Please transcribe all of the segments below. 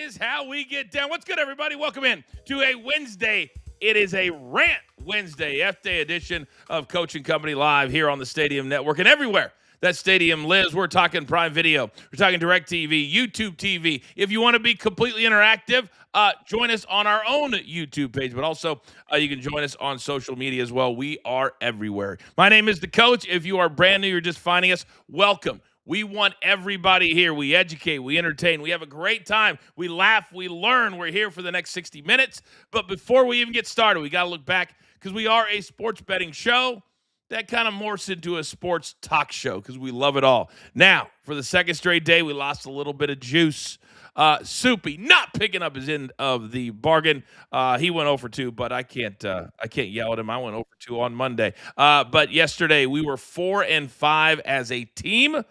is how we get down. What's good, everybody? Welcome in to a Wednesday. It is a Rant Wednesday, F-Day edition of Coaching Company Live here on the Stadium Network and everywhere that Stadium lives. We're talking Prime Video. We're talking DirecTV, YouTube TV. If you want to be completely interactive, join us on our own YouTube page, but also you can join us on social media as well. We are everywhere. My name is The Coach. If you are brand new, you're just finding us, welcome. We want everybody here. We educate, we entertain, we have a great time. We laugh, we learn. We're here for the next 60 minutes. But before we even get started, we got to look back because we are a sports betting show that kind of morphs into a sports talk show because we love it all. Now, for the second straight day, we lost a little bit of juice. Soupy not picking up his end of the bargain. He went 0 for 2, but I can't yell at him. I went 0 for 2 on Monday. But yesterday we were 4 and 5 as a team.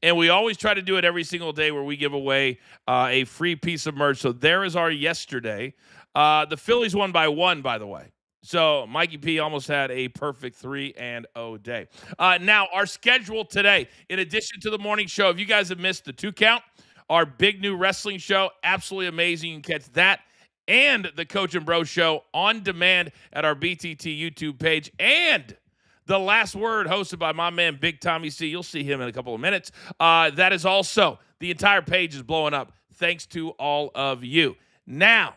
And we always try to do it every single day where we give away a free piece of merch. So there is our yesterday. The Phillies won by 1, by the way. So Mikey P almost had a perfect 3-0 day. Now, our schedule today, in addition to the morning show, if you guys have missed the 2 count, our big new wrestling show, absolutely amazing. You can catch that and the Coach and Bro show on demand at our BTT YouTube page. And The Last Word, hosted by my man, Big Tommy C. You'll see him in a couple of minutes. That is also, the entire page is blowing up thanks to all of you. Now,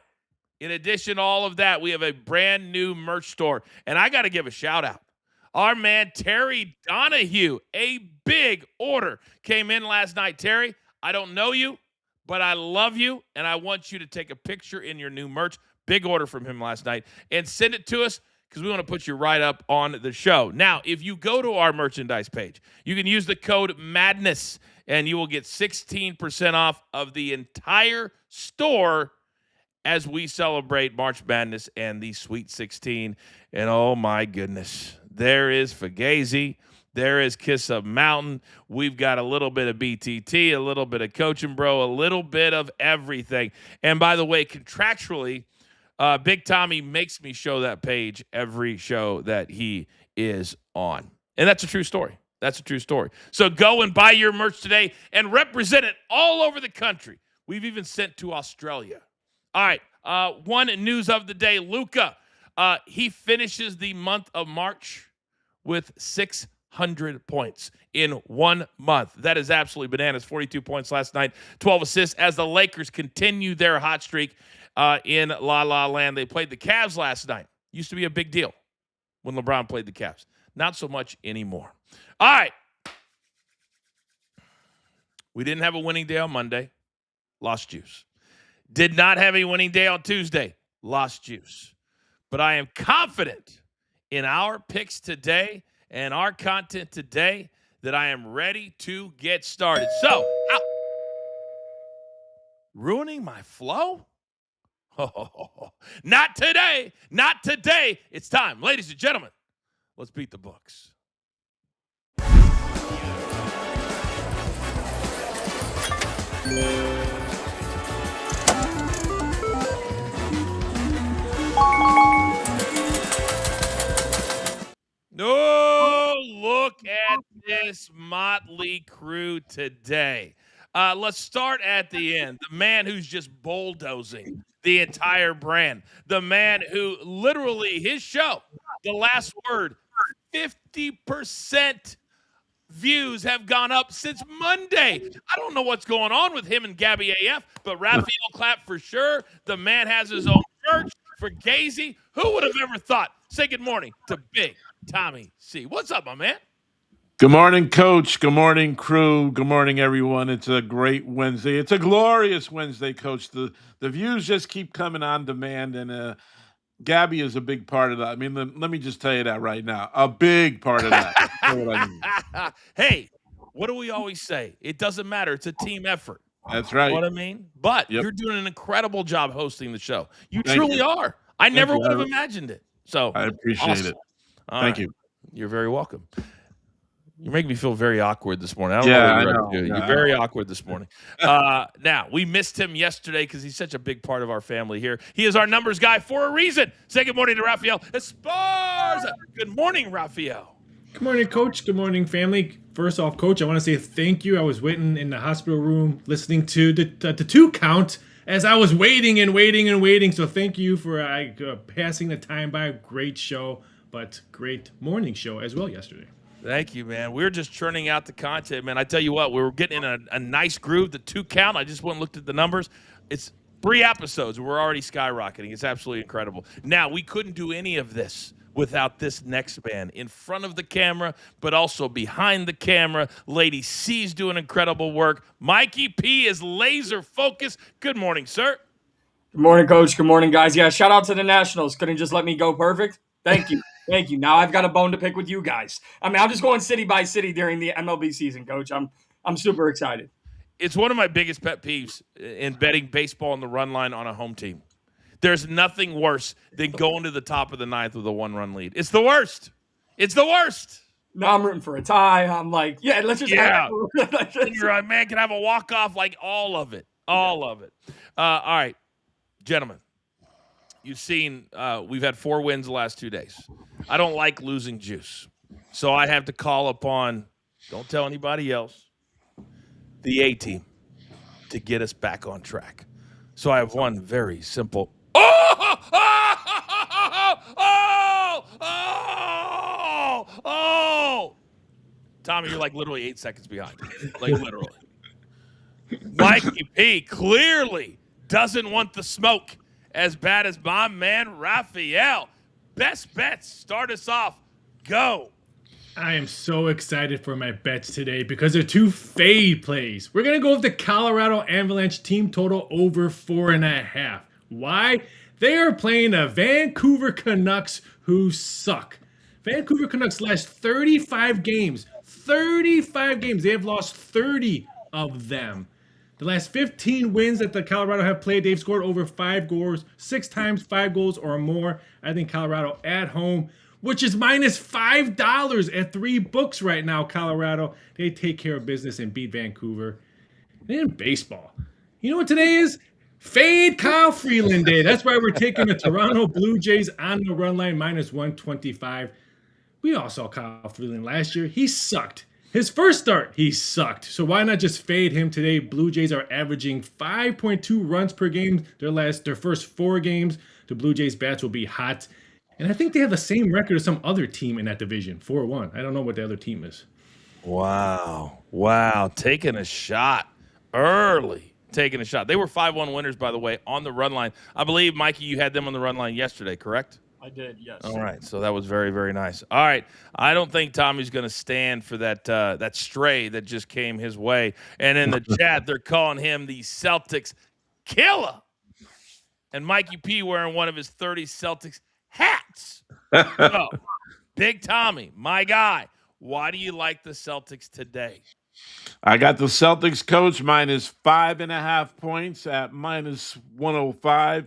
in addition to all of that, we have a brand new merch store. And I got to give a shout out. Our man, Terry Donahue, a big order came in last night. Terry, I don't know you, but I love you, and I want you to take a picture in your new merch. Big order from him last night. And send it to us, because we want to put you right up on the show. Now, if you go to our merchandise page, you can use the code MADNESS, and you will get 16% off of the entire store as we celebrate March Madness and the Sweet 16. And oh, my goodness, there is Fugazi. There is Kiss Up Mountain. We've got a little bit of BTT, a little bit of Coach and Bro, a little bit of everything. And by the way, contractually, Big Tommy makes me show that page every show that he is on. And that's a true story. That's a true story. So go and buy your merch today and represent it all over the country. We've even sent to Australia. All right, one news of the day. Luka, he finishes the month of March with 600 points in 1 month. That is absolutely bananas. 42 points last night, 12 assists as the Lakers continue their hot streak in La La Land. They played the Cavs last night. Used to be a big deal when LeBron played the Cavs. Not so much anymore. All right. We didn't have a winning day on Monday. Lost juice. Did not have a winning day on Tuesday. Lost juice. But I am confident in our picks today and our content today that I am ready to get started. So, ruining my flow? Oh, not today. Not today. It's time. Ladies and gentlemen, let's beat the books. Oh, look at this motley crew today. Let's start at the end. The man who's just bulldozing the entire brand. The man who literally, his show, The Last Word, 50% views have gone up since Monday. I don't know what's going on with him and Gabby AF, but Raphael clap for sure. The man has his own merch for Gazy. Who would have ever thought? Say good morning to Big Tommy C. What's up, my man? Good morning, Coach. Good morning, crew. Good morning, everyone. It's a great Wednesday. It's a glorious Wednesday, Coach. The views just keep coming on demand, and Gabby is a big part of that. I mean, let me just tell you that right now. A big part of that. That's what I mean. Hey, what do we always say? It doesn't matter. It's a team effort. That's right. You know what I mean? But You're doing an incredible job hosting the show. You truly are. I never would have imagined it. So I appreciate it. Thank you. You're very welcome. You're making me feel very awkward this morning. I don't know what you're up to. You're very awkward this morning. Now, we missed him yesterday because he's such a big part of our family here. He is our numbers guy for a reason. Say good morning to Raphael Esparza. Good morning, Raphael. Good morning, Coach. Good morning, family. First off, Coach, I want to say thank you. I was waiting in the hospital room listening to the 2 count, as I was waiting and waiting and waiting. So thank you for passing the time by. Great show, but great morning show as well yesterday. Thank you, man. We're just churning out the content, man. I tell you what, we were getting in a nice groove. The 2 count, I just went and looked at the numbers. It's 3 episodes. We're already skyrocketing. It's absolutely incredible. Now, we couldn't do any of this without this next man in front of the camera, but also behind the camera. Lady C's doing incredible work. Mikey P is laser focused. Good morning, sir. Good morning, Coach. Good morning, guys. Yeah, shout out to the Nationals. Couldn't just let me go perfect. Thank you. Thank you. Now I've got a bone to pick with you guys. I mean, I'm just going city by city during the MLB season, Coach. I'm super excited. It's one of my biggest pet peeves in betting baseball on the run line on a home team. There's nothing worse than going to the top of the 9th with a 1-run lead. It's the worst. It's the worst. Now I'm rooting for a tie. I'm like, yeah, let's just. Yeah. You're like, man, can I have a walk-off? Like all of it. All of it. All right, gentlemen. You've seen we've had 4 wins the last 2 days. I don't like losing juice. So I have to call upon, don't tell anybody else, the A-team to get us back on track. So I have one very simple. Tommy, you're like literally 8 seconds behind. Like literally. Mikey P clearly doesn't want the smoke as bad as my man Raphael. Best bets. Start us off. Go. I am so excited for my bets today because they're 2 fade plays. We're going to go with the Colorado Avalanche team total over 4.5. Why? They are playing the Vancouver Canucks who suck. Vancouver Canucks last 35 games. 35 games. They have lost 30 of them. The last 15 wins that the Colorado have played, they've scored over 5 goals, 6 times 5 goals or more. I think Colorado at home, which is minus $5 at 3 books right now. Colorado, they take care of business and beat Vancouver. And in baseball, you know what today is? Fade Kyle Freeland Day. That's why we're taking the Toronto Blue Jays on the run line minus 125. We all saw Kyle Freeland last year. He sucked. His first start, he sucked. So why not just fade him today? Blue Jays are averaging 5.2 runs per game. Their first 4 games. The Blue Jays bats will be hot. And I think they have the same record as some other team in that division, 4-1. I don't know what the other team is. Wow. Taking a shot early. Taking a shot. They were 5-1 winners, by the way, on the run line. I believe, Mikey, you had them on the run line yesterday, correct? I did, yes. All right, so that was very, very nice. All right, I don't think Tommy's going to stand for that stray that just came his way. And in the chat, they're calling him the Celtics killer. And Mikey P wearing one of his 30 Celtics hats. So, Big Tommy, my guy, why do you like the Celtics today? I got the Celtics, coach, minus 5.5 points at minus 105.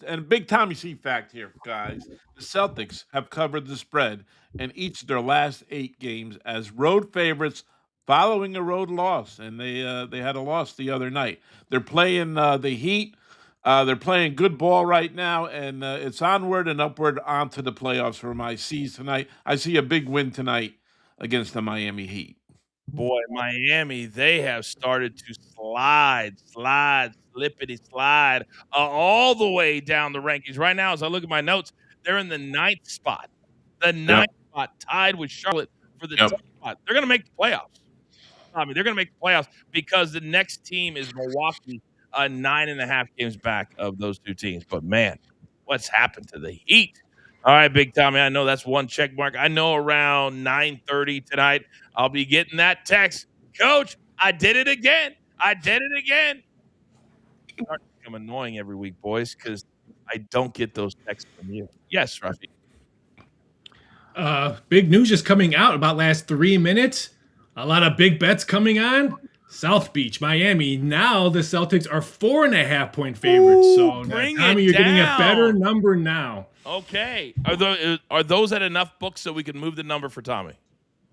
And Big Tommy C fact here, guys. The Celtics have covered the spread in each of their last 8 games as road favorites following a road loss. And they had a loss the other night. They're playing the Heat. They're playing good ball right now, and it's onward and upward onto the playoffs for my C's tonight. I see a big win tonight against the Miami Heat. Boy, Miami, they have started to slide, slippity slide all the way down the rankings. Right now, as I look at my notes, they're in the 9th spot. The 9th spot, tied with Charlotte for the 10th spot. They're going to make the playoffs. I mean, they're going to make the playoffs because the next team is Milwaukee, 9.5 games back of those 2 teams. But, man, what's happened to the Heat? All right, Big Tommy, I know that's one check mark. I know around 9:30 tonight, I'll be getting that text. Coach, I did it again. It's starting to become annoying every week, boys, because I don't get those texts from you. Yes, Rafi. Big news just coming out about last 3 minutes. A lot of big bets coming on. South Beach, Miami. Now the Celtics are 4.5 point favorites. Ooh, so Tommy, you're getting a better down. number now. Okay. Are those at enough books so we can move the number for Tommy?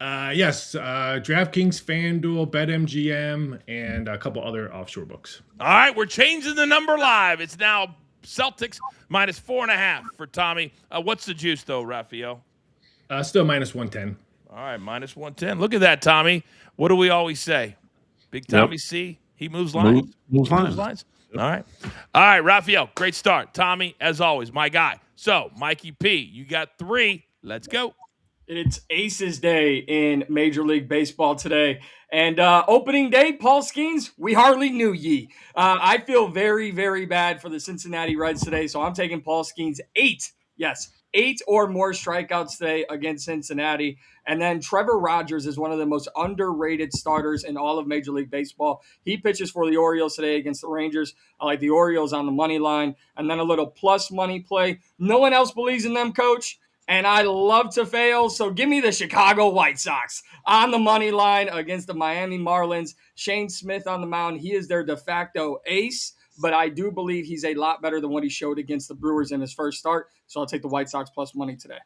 Yes. DraftKings, FanDuel, BetMGM, and a couple other offshore books. All right. We're changing the number live. It's now Celtics minus 4.5 for Tommy. What's the juice, though, Raphael? Still minus 110. All right. Minus 110. Look at that, Tommy. What do we always say? Big Tommy C, he moves lines. Moves lines. All right, Raphael, great start. Tommy, as always, my guy. So, Mikey P, you got 3. Let's go. It's Aces Day in Major League Baseball today. And opening day, Paul Skeens, we hardly knew ye. I feel very, very bad for the Cincinnati Reds today, so I'm taking Paul Skeens 8. Yes, 8 or more strikeouts today against Cincinnati. And then Trevor Rogers is one of the most underrated starters in all of Major League Baseball. He pitches for the Orioles today against the Rangers. I like the Orioles on the money line. And then a little plus money play. No one else believes in them, Coach. And I love to fail, so give me the Chicago White Sox on the money line against the Miami Marlins. Shane Smith on the mound. He is their de facto ace, but I do believe he's a lot better than what he showed against the Brewers in his first start, so I'll take the White Sox plus money today.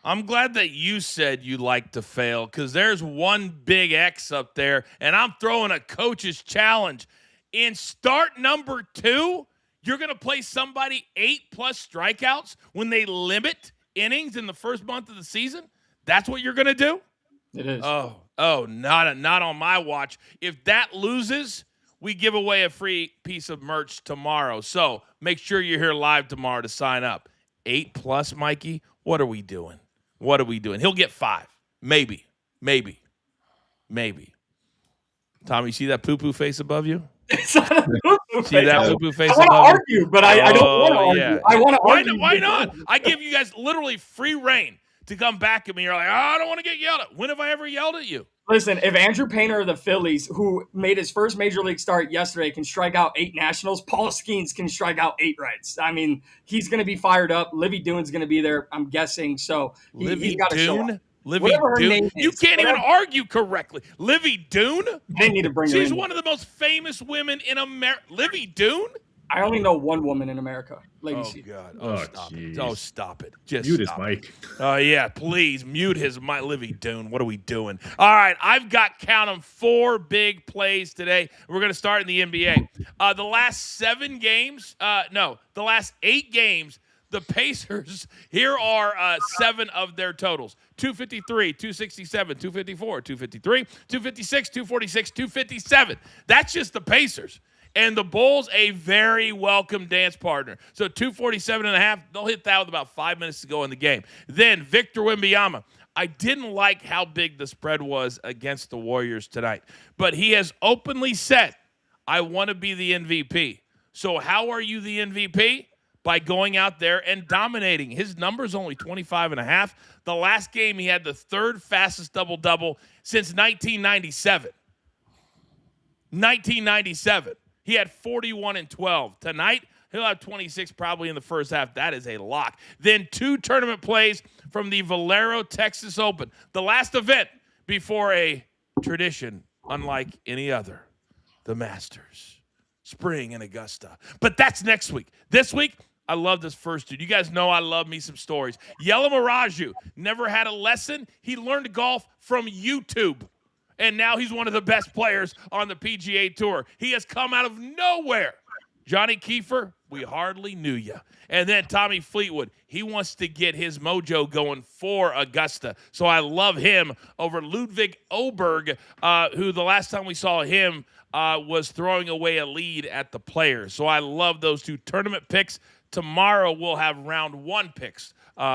I'm glad that you said you like to fail because there's one big X up there, and I'm throwing a coach's challenge. In start number 2, you're going to play somebody 8+ strikeouts when they limit innings in the first month of the season? That's what you're going to do? It is. Oh, not on my watch. If that loses, we give away a free piece of merch tomorrow. So make sure you're here live tomorrow to sign up. 8+, Mikey? What are we doing? He'll get 5. Maybe. Tommy, you see that poo-poo face above you? It's not a poo-poo See that poo-poo face I want to above you? argue, but I don't want to argue. Yeah. I want to argue. Why not? I give you guys literally free reign to come back at me. You're like, I don't want to get yelled at. When have I ever yelled at you? Listen, if Andrew Painter of the Phillies, who made his first major league start yesterday, can strike out 8 Nationals, Paul Skeens can strike out 8 Reds. I mean, he's going to be fired up. Livy Dune's going to be there, I'm guessing. So he's got to show up. Livy Dune? You can't even argue correctly. Livy Dune? They need to bring her in. She's one of the most famous women in America. Livy Dune? I only know one woman in America. Lady Oh, C. God. Oh, It. Oh, stop it. Just Mute his stop mic. Oh, yeah, please mute his mic. Livy Dune, what are we doing? All right, I've got, count them, 4 big plays today. We're going to start in the NBA. The last 7 games, the last 8 games, the Pacers, here are 7 of their totals. 253, 267, 254, 253, 256, 246, 257. That's just the Pacers. And the Bulls, a very welcome dance partner. So 247.5, they'll hit that with about 5 minutes to go in the game. Then Victor Wembanyama. I didn't like how big the spread was against the Warriors tonight. But he has openly said, I want to be the MVP. So how are you the MVP? By going out there and dominating. His number's only 25.5. The last game, he had the 3rd fastest double-double since 1997. 1997. He had 41 and 12. Tonight, he'll have 26 probably in the first half. That is a lock. Then 2 tournament plays from the Valero Texas Open. The last event before a tradition unlike any other. The Masters. Spring in Augusta. But that's next week. This week, I love this first dude. You guys know I love me some stories. Yella Miraju never had a lesson. He learned golf from YouTube. And now he's one of the best players on the PGA Tour. He has come out of nowhere. Johnny Kiefer, we hardly knew you. And then Tommy Fleetwood, he wants to get his mojo going for Augusta. So I love him over Ludwig Oberg, who the last time we saw him was throwing away a lead at the Players. So I love those 2 tournament picks. Tomorrow we'll have round 1 picks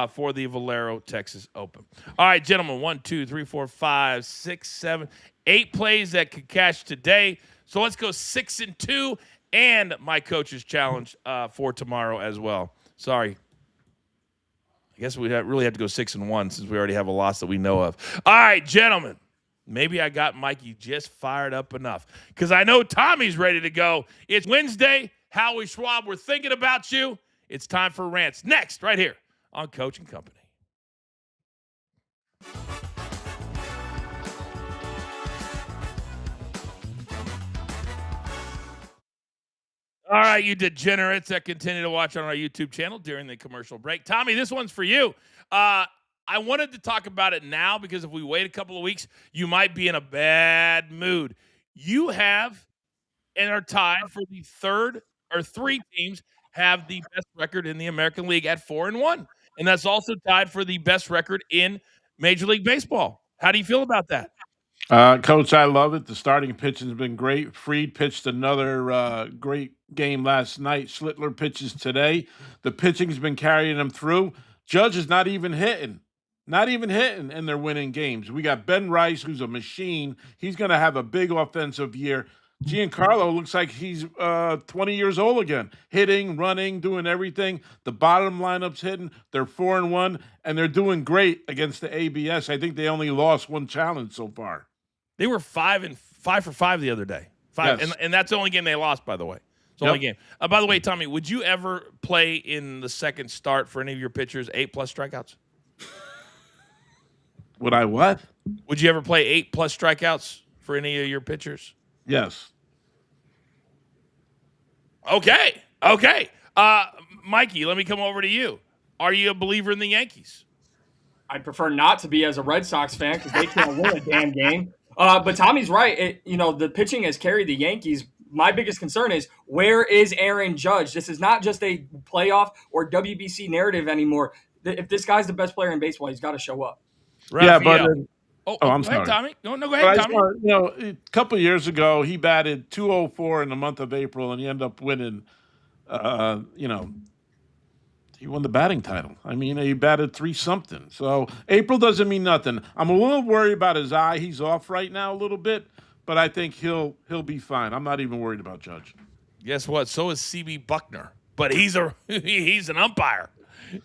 for the Valero Texas Open. All right, gentlemen, 1, 2, 3, 4, 5, 6, 7, 8 plays that could cash today. So let's go 6 and 2 and my coach's challenge for tomorrow as well. Sorry. I guess we really have to go 6 and 1 since we already have a loss that we know of. All right, gentlemen. Maybe I got Mikey just fired up enough because I know Tommy's ready to go. It's Wednesday. Howie Schwab, we're thinking about you. It's time for Rants. Next, right here on Coach and Company. All right, you degenerates that continue to watch on our YouTube channel during the commercial break. Tommy, this one's for you. I wanted to talk about it now because if we wait a couple of weeks, you might be in a bad mood. You have and are tied for the 3rd, or 3 teams have the best record in the American League at 4-1. And that's also tied for the best record in Major League Baseball. How do you feel about that? Coach, I love it. The starting pitching's been great. Freed pitched another great game last night. Schlittler pitches today. The pitching's been carrying them through. Judge is not even hitting. Not even hitting, and they're winning games. We got Ben Rice, who's a machine. He's going to have a big offensive year. Giancarlo looks like he's 20 years old again, hitting, running, doing everything. The bottom lineup's hitting. They're 4-1, and they're doing great against the ABS. I think they only lost one challenge so far. They were 5 for 5 the other day. Five, Yes. and that's the only game they lost, by the way. It's the only game. By the way, Tommy, would you ever play in the second start for any of your pitchers 8+ strikeouts? Would I what? Would you ever play 8+ strikeouts for any of your pitchers? Yes. Okay. Mikey, let me come over to you. Are you a believer in the Yankees? I prefer not to be as a Red Sox fan because they can't win a damn game. But Tommy's right. The pitching has carried the Yankees. My biggest concern is, where is Aaron Judge? This is not just a playoff or WBC narrative anymore. If this guy's the best player in baseball, he's got to show up. Raphael. Yeah, but I'm sorry. Ahead, Tommy. No, go ahead, Tommy. A couple of years ago, he batted 204 in the month of April, and he ended up winning. He won the batting title. I mean, he batted 3-something. So April doesn't mean nothing. I'm a little worried about his eye. He's off right now a little bit, but I think he'll be fine. I'm not even worried about Judge. Guess what? So is CB Buckner, but he's an umpire,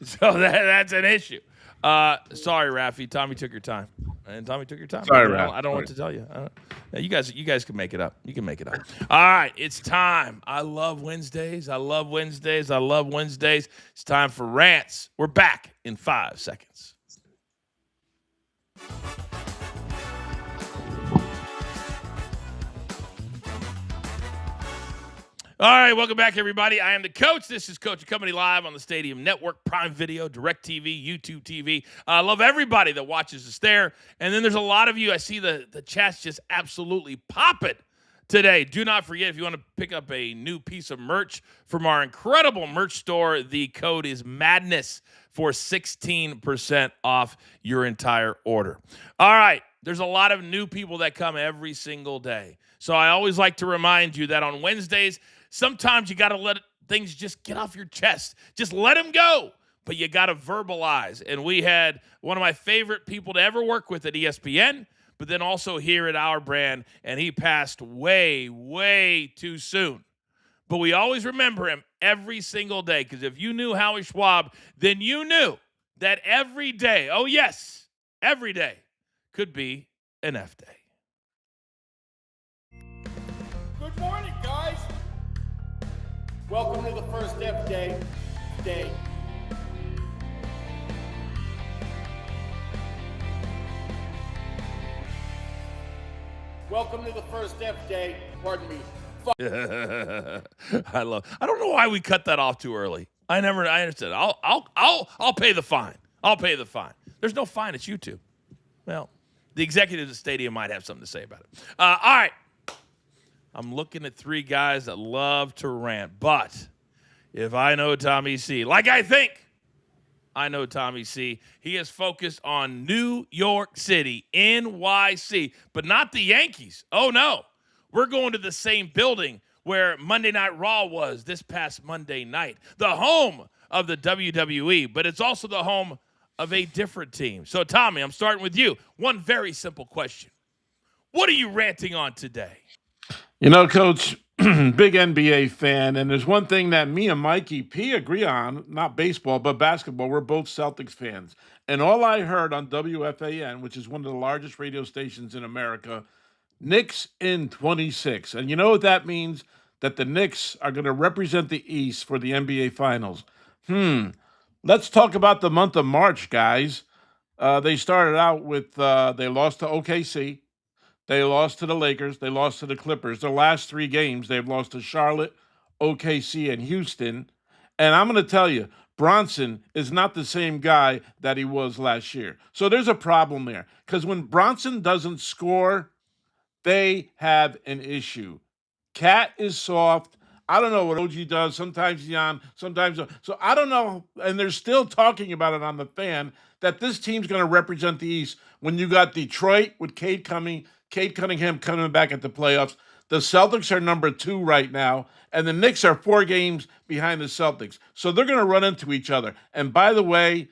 so that's an issue. Sorry, Rafi. Tommy took your time. And Tommy took your time. Sorry, I don't know what to tell you. You guys can make it up. You can make it up. All right, it's time. I love Wednesdays. It's time for Rants. We're back in 5 seconds. All right, welcome back, everybody. I am the coach. This is Coaching Company live on the Stadium Network, Prime Video, Direct TV, YouTube TV. I love everybody that watches us there. And then there's a lot of you. I see the chat's just absolutely popping today. Do not forget, if you want to pick up a new piece of merch from our incredible merch store, the code is MADNESS for 16% off your entire order. All right, there's a lot of new people that come every single day. So I always like to remind you that on Wednesdays, sometimes you got to let things just get off your chest. Just let them go, but you got to verbalize. And we had one of my favorite people to ever work with at ESPN, but then also here at our brand, and he passed way, way too soon. But we always remember him every single day, because if you knew Howie Schwab, then you knew that every day, oh yes, every day could be an F day. Good morning, guys. Welcome to the first F day. Welcome to the first F day. Pardon me. I don't know why we cut that off too early. I understood. I'll pay the fine. There's no fine. It's YouTube. Well, the executives of the stadium might have something to say about it. All right. I'm looking at 3 guys that love to rant, but if I know Tommy C, like I think I know Tommy C, he is focused on New York City, NYC, but not the Yankees. Oh, no. We're going to the same building where Monday Night Raw was this past Monday night, the home of the WWE, but it's also the home of a different team. So, Tommy, I'm starting with you. One very simple question. What are you ranting on today? You know, Coach, big NBA fan, and there's one thing that me and Mikey P agree on, not baseball, but basketball. We're both Celtics fans. And all I heard on WFAN, which is one of the largest radio stations in America, Knicks in 26. And you know what that means? That the Knicks are going to represent the East for the NBA Finals. Let's talk about the month of March, guys. They started out with, they lost to OKC. They lost to the Lakers. They lost to the Clippers. Their last 3 games, they've lost to Charlotte, OKC, and Houston. And I'm going to tell you, Bronson is not the same guy that he was last year. So there's a problem there. Because when Bronson doesn't score, they have an issue. Cat is soft. I don't know what OG does. Sometimes he's on, sometimes. So I don't know. And they're still talking about it on the fan that this team's going to represent the East when you got Detroit with Cade Cade Cunningham coming back at the playoffs. The Celtics are number 2 right now, and the Knicks are 4 games behind the Celtics. So they're going to run into each other. And by the way,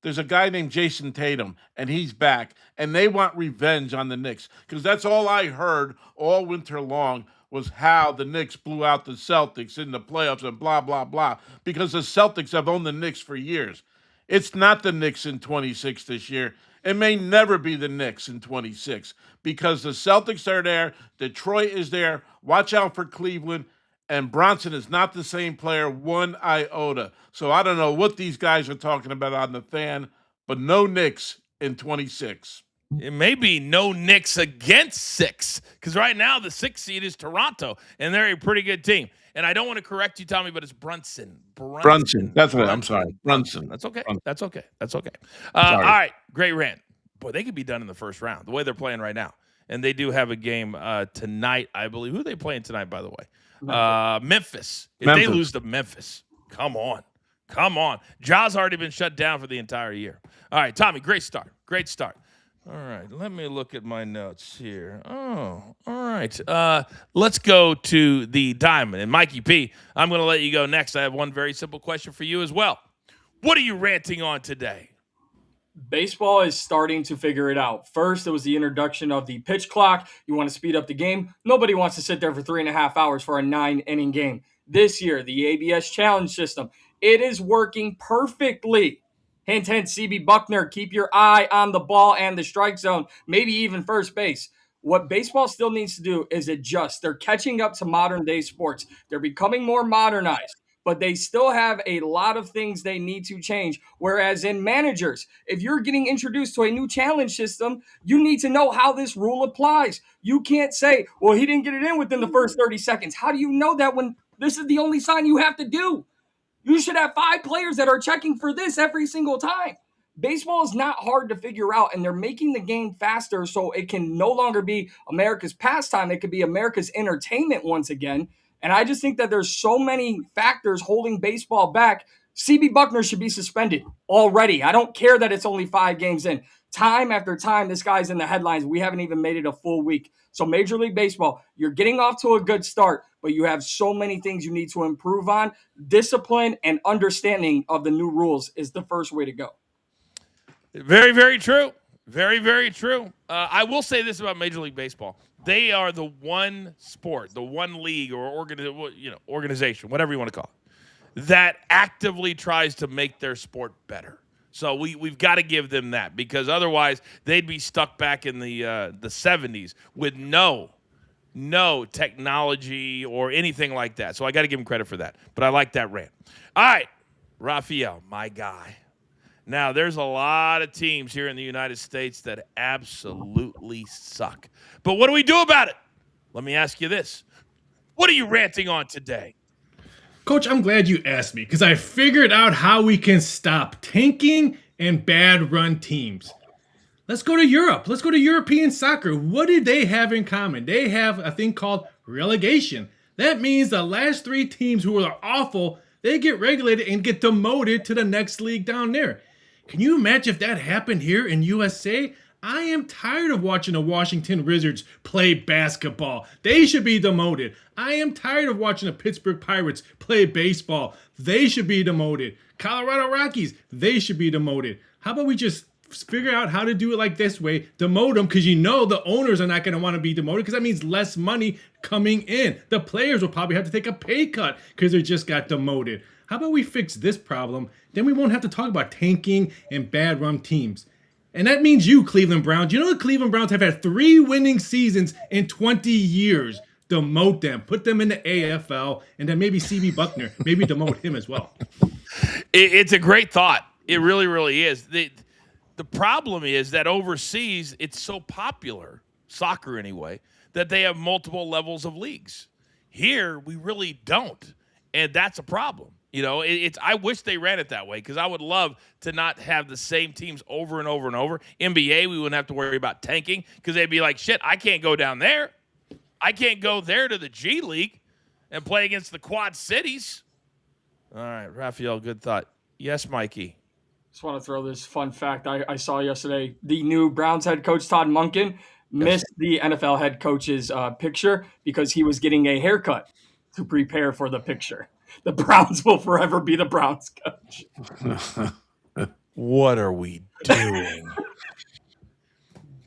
there's a guy named Jason Tatum, and he's back, and they want revenge on the Knicks because that's all I heard all winter long was how the Knicks blew out the Celtics in the playoffs and blah, blah, blah, because the Celtics have owned the Knicks for years. It's not the Knicks in 26 this year. It may never be the Knicks in 26 because the Celtics are there. Detroit is there. Watch out for Cleveland. And Bronson is not the same player one iota. So I don't know what these guys are talking about on the fan, but no Knicks in 26. It may be no Knicks against 6 because right now the 6th seed is Toronto, and they're a pretty good team. And I don't want to correct you, Tommy, but it's Brunson. Brunson. That's what I'm sorry. Brunson. That's okay. Brunson. That's okay. That's okay. All right. Great rant. Boy, they could be done in the first round, the way they're playing right now. And they do have a game tonight, I believe. Who are they playing tonight, by the way? Memphis. If they lose to Memphis, come on. Ja's already been shut down for the entire year. All right, Tommy, great start. All right, let me look at my notes here. Oh, all right. Let's go to the diamond. And Mikey P, I'm going to let you go next. I have one very simple question for you as well. What are you ranting on today? Baseball is starting to figure it out. First, it was the introduction of the pitch clock. You want to speed up the game. Nobody wants to sit there for 3.5 hours for a 9-inning game. This year, the ABS challenge system, it is working perfectly. Hint, hint, CB Buckner, keep your eye on the ball and the strike zone, maybe even first base. What baseball still needs to do is adjust. They're catching up to modern day sports. They're becoming more modernized, but they still have a lot of things they need to change. Whereas in managers, if you're getting introduced to a new challenge system, you need to know how this rule applies. You can't say, well, he didn't get it in within the first 30 seconds. How do you know that when this is the only sign you have to do? You should have 5 players that are checking for this every single time. Baseball is not hard to figure out, and they're making the game faster so it can no longer be America's pastime. It could be America's entertainment once again. And I just think that there's so many factors holding baseball back. CB Buckner should be suspended already. I don't care that it's only 5 games in. Time after time, this guy's in the headlines. We haven't even made it a full week. So Major League Baseball, you're getting off to a good start, but you have so many things you need to improve on. Discipline and understanding of the new rules is the first way to go. Very, very true. Very, very true. I will say this about Major League Baseball. They are the one sport, the one league or organization, whatever you want to call it, that actively tries to make their sport better. So we've got to give them that because otherwise they'd be stuck back in the 70s with no technology or anything like that. So I got to give him credit for that. But I like that rant. All right, Raphael, my guy. Now, there's a lot of teams here in the United States that absolutely suck. But what do we do about it? Let me ask you this. What are you ranting on today? Coach, I'm glad you asked me because I figured out how we can stop tanking and bad run teams. Let's go to Europe. Let's go to European soccer. What do they have in common? They have a thing called relegation. That means the last 3 teams who are awful, they get regulated and get demoted to the next league down there. Can you imagine if that happened here in USA? I am tired of watching the Washington Wizards play basketball. They should be demoted. I am tired of watching the Pittsburgh Pirates play baseball. They should be demoted. Colorado Rockies, they should be demoted. How about we just figure out how to do it like this way, demote them, because you know the owners are not going to want to be demoted because that means less money coming in. The players will probably have to take a pay cut because they just got demoted. How about we fix this problem? Then we won't have to talk about tanking and bad run teams. And that means you, Cleveland Browns. You know the Cleveland Browns have had 3 winning seasons in 20 years. Demote them. Put them in the AFL. And then maybe CB Buckner. Maybe demote him as well. It's a great thought. It really, really is. The problem is that overseas, it's so popular, soccer anyway, that they have multiple levels of leagues. Here, we really don't. And that's a problem. You know, I wish they ran it that way because I would love to not have the same teams over and over and over. NBA, we wouldn't have to worry about tanking because they'd be like, shit, I can't go down there. I can't go there to the G League and play against the Quad Cities. All right, Raphael, good thought. Yes, Mikey. Just want to throw this fun fact I saw yesterday. The new Browns head coach, Todd Monken, missed the NFL head coach's picture because he was getting a haircut to prepare for the picture. The Browns will forever be the Browns coach. What are we doing?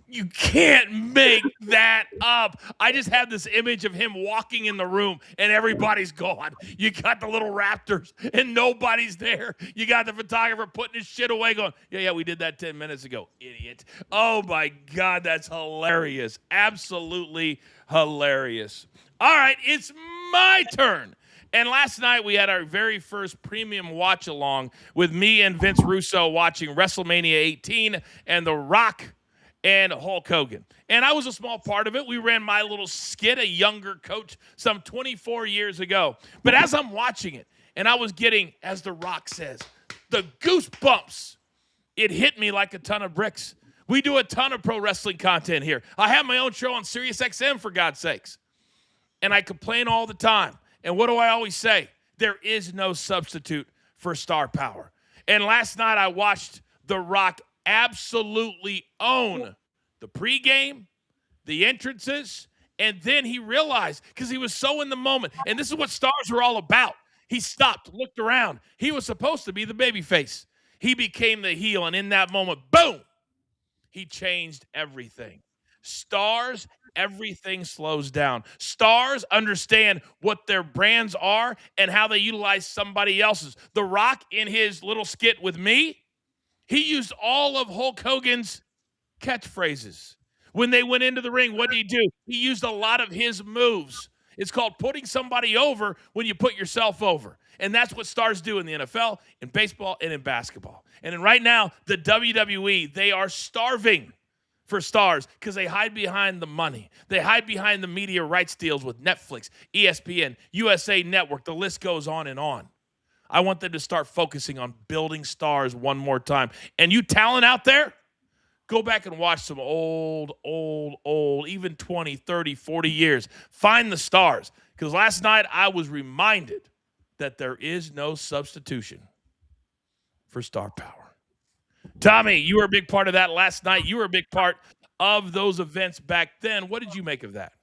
You can't make that up. I just have this image of him walking in the room and everybody's gone. You got the little Raptors and nobody's there. You got the photographer putting his shit away going, yeah, we did that 10 minutes ago, idiot. Oh my God, that's hilarious. Absolutely hilarious. All right, it's my turn. And last night we had our very first premium watch along with me and Vince Russo watching WrestleMania 18 and The Rock and Hulk Hogan. And I was a small part of it. We ran my little skit, a younger coach, some 24 years ago. But as I'm watching it, and I was getting, as The Rock says, the goosebumps, it hit me like a ton of bricks. We do a ton of pro wrestling content here. I have my own show on SiriusXM, for God's sakes. And I complain all the time. And what do I always say? There is no substitute for star power. And last night I watched The Rock absolutely own the pregame, the entrances, and then he realized, because he was so in the moment, and this is what stars are all about. He stopped, looked around. He was supposed to be the babyface. He became the heel, and in that moment, boom, he changed everything. Stars, everything slows down. Stars understand what their brands are and how they utilize somebody else's. The Rock, in his little skit with me, he used all of Hulk Hogan's catchphrases. When they went into the ring, what did he do? He used a lot of his moves. It's called putting somebody over when you put yourself over. And that's what stars do in the NFL, in baseball, and in basketball. And right now, the WWE, they are starving for stars because they hide behind the money. They hide behind the media rights deals with Netflix, ESPN, USA Network. The list goes on and on. I want them to start focusing on building stars one more time. And you talent out there, go back and watch some old, even 20, 30, 40 years. Find the stars. Because last night I was reminded that there is no substitution for star power. Tommy, you were a big part of that last night. You were a big part of those events back then. What did you make of that?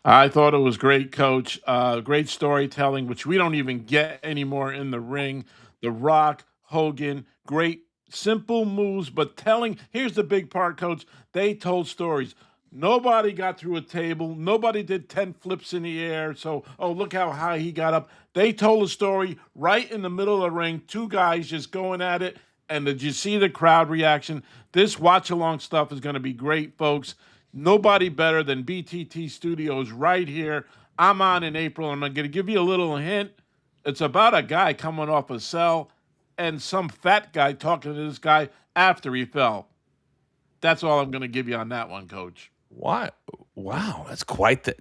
I thought it was great, Coach. Great storytelling, which we don't even get anymore in the ring. The Rock, Hogan, great, simple moves, but telling. Here's the big part, Coach. They told stories. Nobody got through a table. Nobody did 10 flips in the air. So, look how high he got up. They told a story right in the middle of the ring. Two guys just going at it. And did you see the crowd reaction? This watch-along stuff is going to be great, folks. Nobody better than BTT Studios right here. I'm on in April. I'm going to give you a little hint. It's about a guy coming off a cell and some fat guy talking to this guy after he fell. That's all I'm going to give you on that one, Coach. What? Wow, that's quite the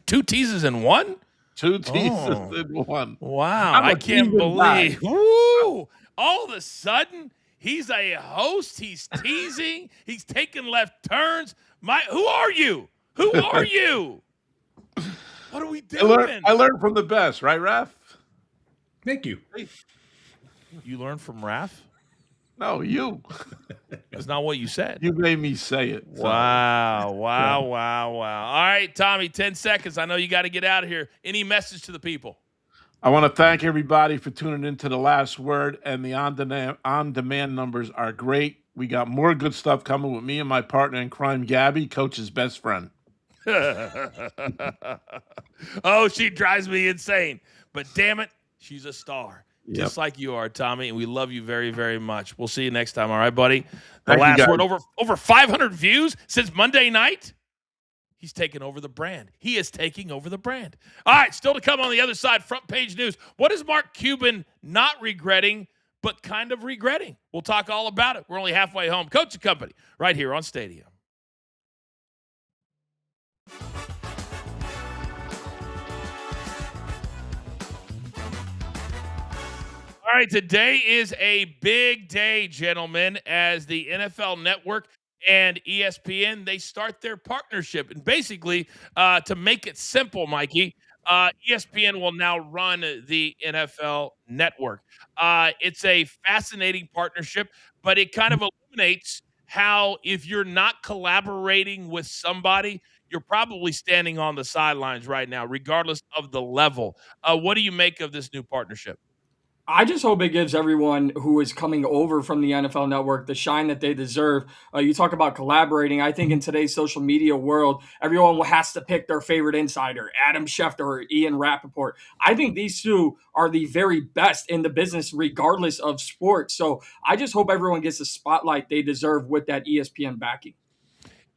two teases in one? Two teases in one. Wow, I can't believe. Woo! All of a sudden, he's a host. He's teasing. He's taking left turns. Who are you? Who are you? What are we doing? I learned from the best, right, Raph? Thank you. You learned from Raph? No, you. That's not what you said. You made me say it. So. Wow. All right, Tommy, 10 seconds. I know you got to get out of here. Any message to the people? I want to thank everybody for tuning into The Last Word, and the on-demand numbers are great. We got more good stuff coming with me and my partner in crime, Gabby, Coach's best friend. Oh, she drives me insane. But damn it, she's a star. Yep. Just like you are, Tommy, and we love you very, very much. We'll see you next time, all right, buddy? The Thank you, Last guys. Word, over 500 views since Monday night. He's taking over the brand. He is taking over the brand. All right, still to come on the other side, front page news. What is Mark Cuban not regretting, but kind of regretting? We'll talk all about it. We're only halfway home. Coach and Company, right here on Stadium. All right, today is a big day, gentlemen, as the NFL Network and ESPN, they start their partnership. And basically, to make it simple, Mikey, ESPN will now run the NFL Network. It's a fascinating partnership, but it kind of illuminates how if you're not collaborating with somebody, you're probably standing on the sidelines right now, regardless of the level. What do you make of this new partnership? I just hope it gives everyone who is coming over from the NFL Network the shine that they deserve. You talk about collaborating. I think in today's social media world, everyone has to pick their favorite insider, Adam Schefter or Ian Rappaport. I think these two are the very best in the business, regardless of sport. So I just hope everyone gets the spotlight they deserve with that ESPN backing.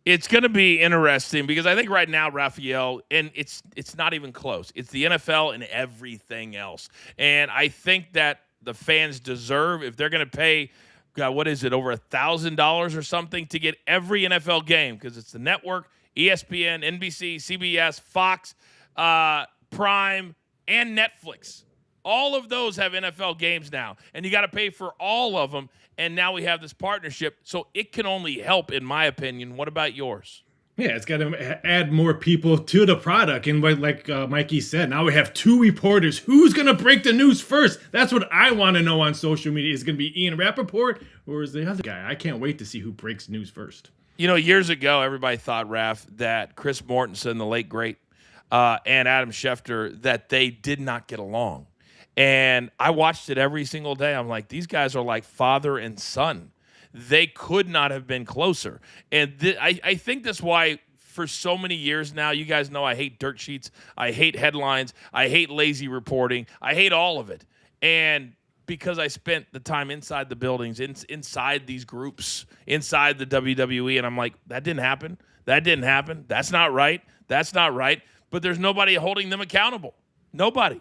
It's going to be interesting because I think right now, Raphael, and it's not even close. It's the NFL and everything else. And I think that the fans deserve, if they're going to pay, God, what is it, over $1,000 or something to get every NFL game, because it's the network, ESPN, NBC, CBS, Fox, Prime, and Netflix. All of those have NFL games now, and you got to pay for all of them. And now we have this partnership, so it can only help, in my opinion. What about yours? Yeah, it's got to add more people to the product. And like Mikey said, now we have two reporters. Who's going to break the news first? That's what I want to know on social media. Is it going to be Ian Rappaport or is the other guy? I can't wait to see who breaks news first. You know, years ago, everybody thought, Raph, that Chris Mortensen, the late great, and Adam Schefter, that they did not get along. And I watched it every single day. I'm like, these guys are like father and son. They could not have been closer. And I think that's why for so many years now, you guys know I hate dirt sheets. I hate headlines. I hate lazy reporting. I hate all of it. And because I spent the time inside the buildings, inside these groups, inside the WWE, and I'm like, that didn't happen. That didn't happen. That's not right. That's not right. But there's nobody holding them accountable. Nobody.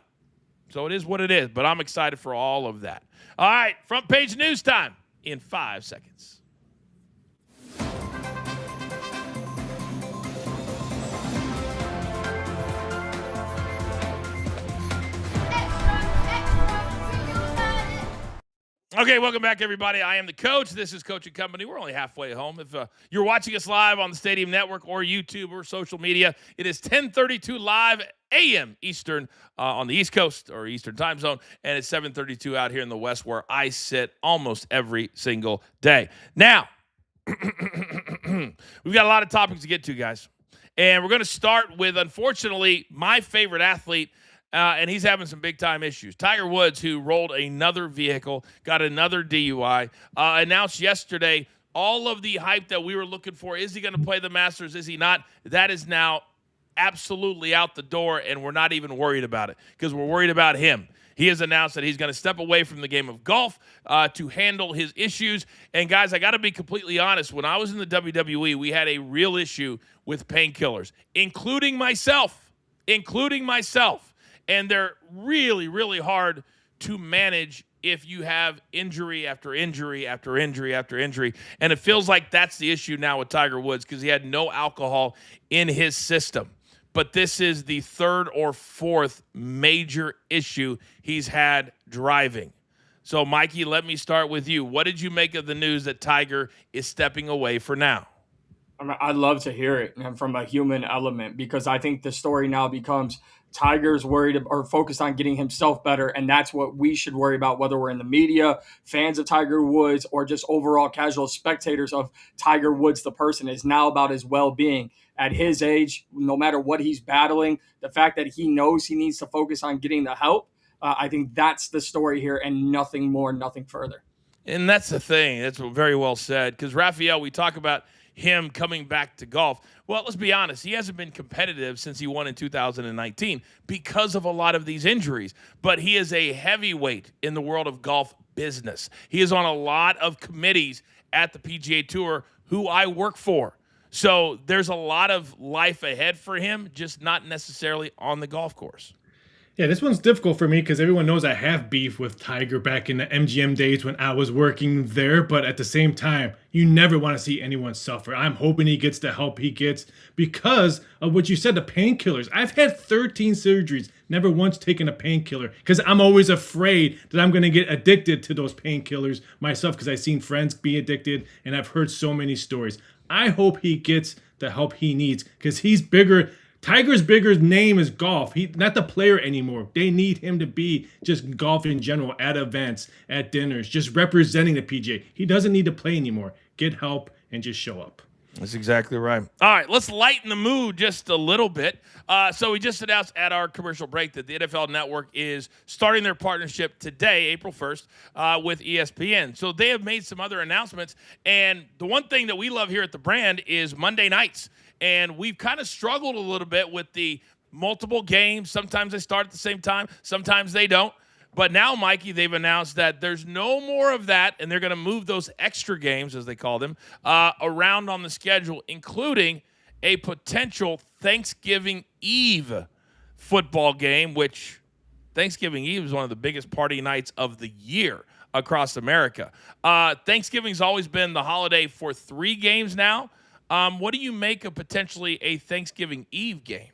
So it is what it is, but I'm excited for all of that. All right, front page news time in 5 seconds. Okay, welcome back, everybody. I am the coach. This is Coaching Company. We're only halfway home. If you're watching us live on the Stadium Network or YouTube or social media, it is 10:32 live a.m. Eastern on the East Coast or Eastern time zone, and it's 7:32 out here in the West where I sit almost every single day. Now, we've got a lot of topics to get to, guys, and we're going to start with, unfortunately, my favorite athlete, and he's having some big-time issues. Tiger Woods, who rolled another vehicle, got another DUI, announced yesterday all of the hype that we were looking for. Is he going to play the Masters? Is he not? That is now absolutely out the door, and we're not even worried about it because we're worried about him. He has announced that he's going to step away from the game of golf to handle his issues. And, guys, I got to be completely honest. When I was in the WWE, we had a real issue with painkillers, including myself. And they're really, really hard to manage if you have injury after injury after injury after injury. And it feels like that's the issue now with Tiger Woods because he had no alcohol in his system. But this is the third or fourth major issue he's had driving. So, Mikey, let me start with you. What did you make of the news that Tiger is stepping away for now? I'd love to hear it from a human element because I think the story now becomes Tiger's worried or focused on getting himself better, and that's what we should worry about, whether we're in the media, fans of Tiger Woods, or just overall casual spectators of Tiger Woods, the person, is now about his well-being. At his age, no matter what he's battling, the fact that he knows he needs to focus on getting the help, I think that's the story here and nothing more, nothing further. And that's the thing. That's very well said. Because, Raphael, we talk about him coming back to golf. Well, let's be honest. He hasn't been competitive since he won in 2019 because of a lot of these injuries. But he is a heavyweight in the world of golf business. He is on a lot of committees at the PGA Tour who I work for. So there's a lot of life ahead for him, just not necessarily on the golf course. Yeah, this one's difficult for me because everyone knows I have beef with Tiger back in the MGM days when I was working there. But at the same time, you never want to see anyone suffer. I'm hoping he gets the help he gets because of what you said, the painkillers. I've had 13 surgeries, never once taken a painkiller because I'm always afraid that I'm going to get addicted to those painkillers myself because I've seen friends be addicted and I've heard so many stories. I hope he gets the help he needs because he's bigger. Tiger's bigger name is golf. He's not the player anymore. They need him to be just golf in general, at events, at dinners, just representing the PGA. He doesn't need to play anymore. Get help and just show up. That's exactly right. All right, let's lighten the mood just a little bit. So we just announced at our commercial break that the NFL Network is starting their partnership today, April 1st, with ESPN. So they have made some other announcements. And the one thing that we love here at the brand is Monday nights. And we've kind of struggled a little bit with the multiple games. Sometimes they start at the same time. Sometimes they don't. But now, Mikey, they've announced that there's no more of that, and they're going to move those extra games, as they call them, around on the schedule, including a potential Thanksgiving Eve football game, which Thanksgiving Eve is one of the biggest party nights of the year across America. Thanksgiving's always been the holiday for 3 games now. What do you make of potentially a Thanksgiving Eve game?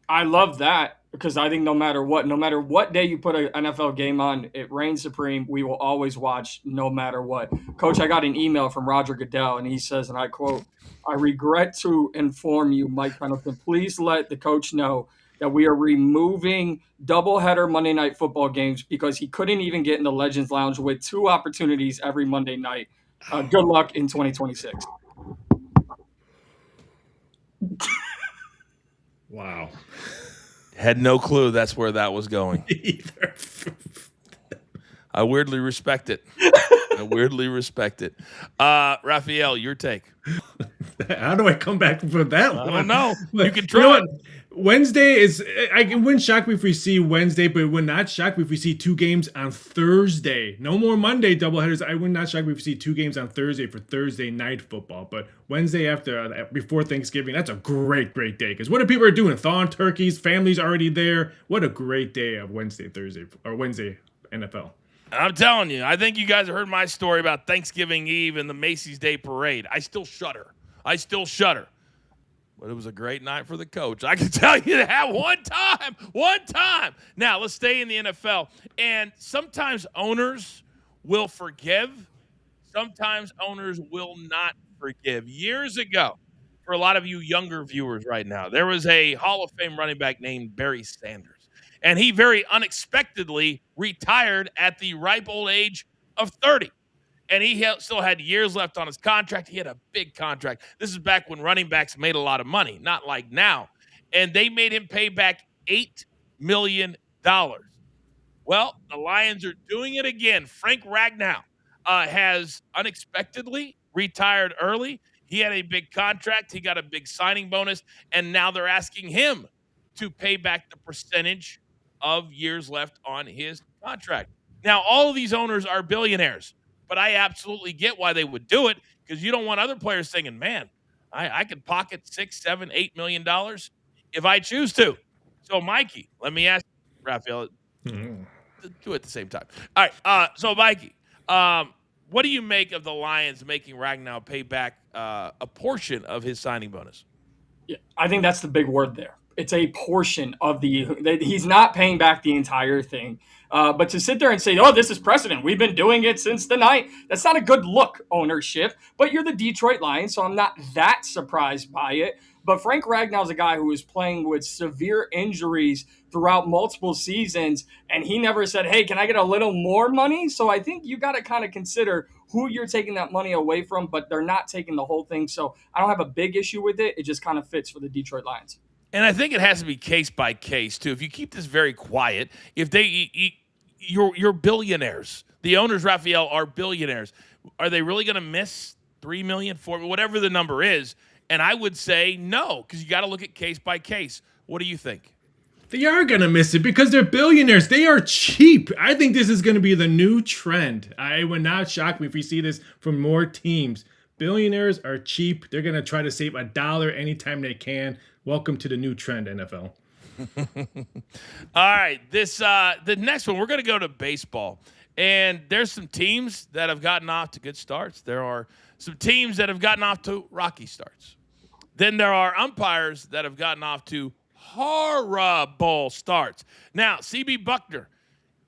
I love that because I think no matter what day you put an NFL game on, it reigns supreme. We will always watch no matter what. Coach, I got an email from Roger Goodell, and he says, and I quote, "I regret to inform you, Mike Pendleton, please let the coach know that we are removing doubleheader Monday Night Football games because he couldn't even get in the Legends Lounge with 2 opportunities every Monday night. Good luck in 2026. Wow. Had no clue that's where that was going. Either. I weirdly respect it. Raphael, your take. How do I come back from that one? I don't know. But You can try. know what? Wednesday is. It wouldn't shock me if we see Wednesday, but it would not shock me if we see 2 games on Thursday. No more Monday doubleheaders. I would not shock me if we see 2 games on Thursday for Thursday night football. But Wednesday before Thanksgiving, that's a great day. Because what are people doing? Thawing turkeys, families already there. What a great day of Wednesday NFL. I'm telling you, I think you guys have heard my story about Thanksgiving Eve and the Macy's Day Parade. I still shudder. But it was a great night for the coach. I can tell you that one time. Now, let's stay in the NFL. And sometimes owners will forgive. Sometimes owners will not forgive. Years ago, for a lot of you younger viewers right now, there was a Hall of Fame running back named Barry Sanders. And he very unexpectedly retired at the ripe old age of 30. And he still had years left on his contract. He had a big contract. This is back when running backs made a lot of money, not like now. And they made him pay back $8 million. Well, the Lions are doing it again. Frank Ragnow has unexpectedly retired early. He had a big contract. He got a big signing bonus. And now they're asking him to pay back the percentage of years left on his contract. Now, all of these owners are billionaires. But I absolutely get why they would do it because you don't want other players thinking, man, I could pocket $6, $7, $8 million if I choose to. So, Mikey, let me ask you, Raphael, do it at the same time. All right. So, Mikey, what do you make of the Lions making Ragnow pay back a portion of his signing bonus? Yeah, I think that's the big word there. It's a portion of he's not paying back the entire thing. But to sit there and say, oh, this is precedent. We've been doing it since the night. That's not a good look, ownership. But you're the Detroit Lions, so I'm not that surprised by it. But Frank Ragnow is a guy who is playing with severe injuries throughout multiple seasons, and he never said, hey, can I get a little more money? So I think you got to kind of consider who you're taking that money away from, but they're not taking the whole thing. So I don't have a big issue with it. It just kind of fits for the Detroit Lions. And I think it has to be case by case, too. If you keep this very quiet, if you're billionaires. The owners, Raphael, are billionaires. Are they really going to miss $3 million, $4 million, whatever the number is? And I would say no, because you got to look at case by case. What do you think? They are going to miss it because they're billionaires. They are cheap. I think this is going to be the new trend. I would not shock me if we see this from more teams. Billionaires are cheap. They're going to try to save $1 anytime they can. Welcome to the new trend, NFL. All right, the next one, we're going to go to baseball. And there's some teams that have gotten off to good starts. There are some teams that have gotten off to rocky starts. Then there are umpires that have gotten off to horrible starts. Now, CB Buckner,